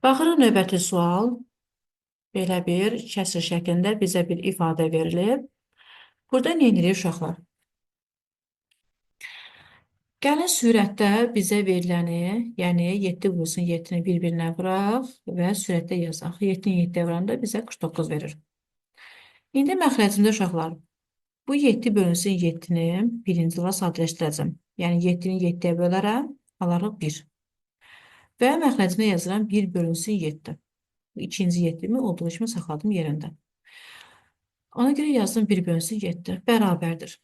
Baxırıq növbəti sual. Belə bir kəsr şəklində bizə bir ifadə verilib. Burada nə edirik uşaqlar? Gəlin sürətdə bizə veriləni, yəni 7 vurulsun 7-ni bir-birinə vuraq və sürətdə yazaq. 7-ni 7-yə vuranda bizə 49 verir. İndi məxrəcimdə uşaqlar, bu 7 bölünsün 7-ni birinci olaraq sadələşdirəcəm. Yəni 7-ni 7-yə bölərəm, alarıq 1. Və məxrəcimdə yazıram 1 bölünsün 7. İkinci 7-mi olduğu kimi saxladım yerində. Ona görə yazdım 1 bölünsün 7 bərabərdir.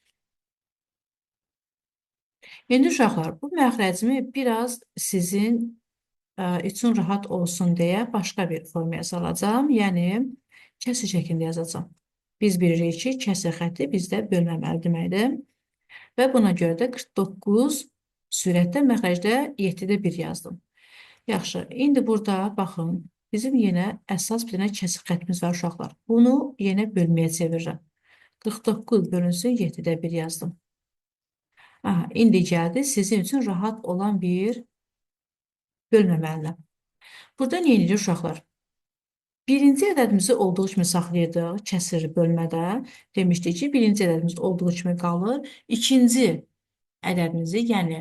İndi uşaqlar, bu məxrəcimi biraz sizin üçün rahat olsun deyə başqa bir formaya salacağım. Yəni, kəsr şəklində yazacağım. Biz bilirik ki, kəsr xətti bizdə bölməməli deməkdir. Və buna görə də 49 sürətdə məxrəcdə 7-də 1 yazdım. Yaxşı, indi burada baxın, bizim yenə əsas bir dənə kəsr xəttimiz var uşaqlar. Bunu yenə bölməyə çevirirəm. 49 bölünsün 7-də 1 yazdım. Aha, indi gəldi sizin üçün rahat olan bir bölməməlidir. Burada nə edirik uşaqlar? Birinci ədədimizi olduğu kimi saxlayırdıq kəsr bölmədə. Demişdik ki, birinci ədədimiz olduğu kimi qalır. İkinci ədədimizi, yəni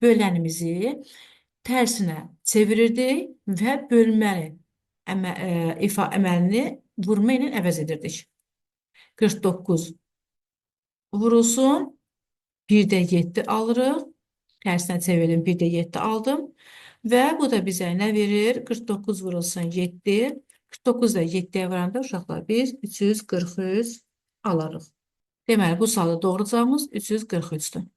bölənimizi tərsinə çevirirdik və bölməli əməlini vurma ilə əvəz edirdik. 49 vurulsun, 1-də 7 alırıq. Tərsinə çevirdim, 1-də 7 aldım. Və bu da bizə nə verir? 49 vurulsun 7. 49 da 7-yə vuranda uşaqlar biz 343 alarıq. Deməli, bu sualda doğru cavabımız 343-dür.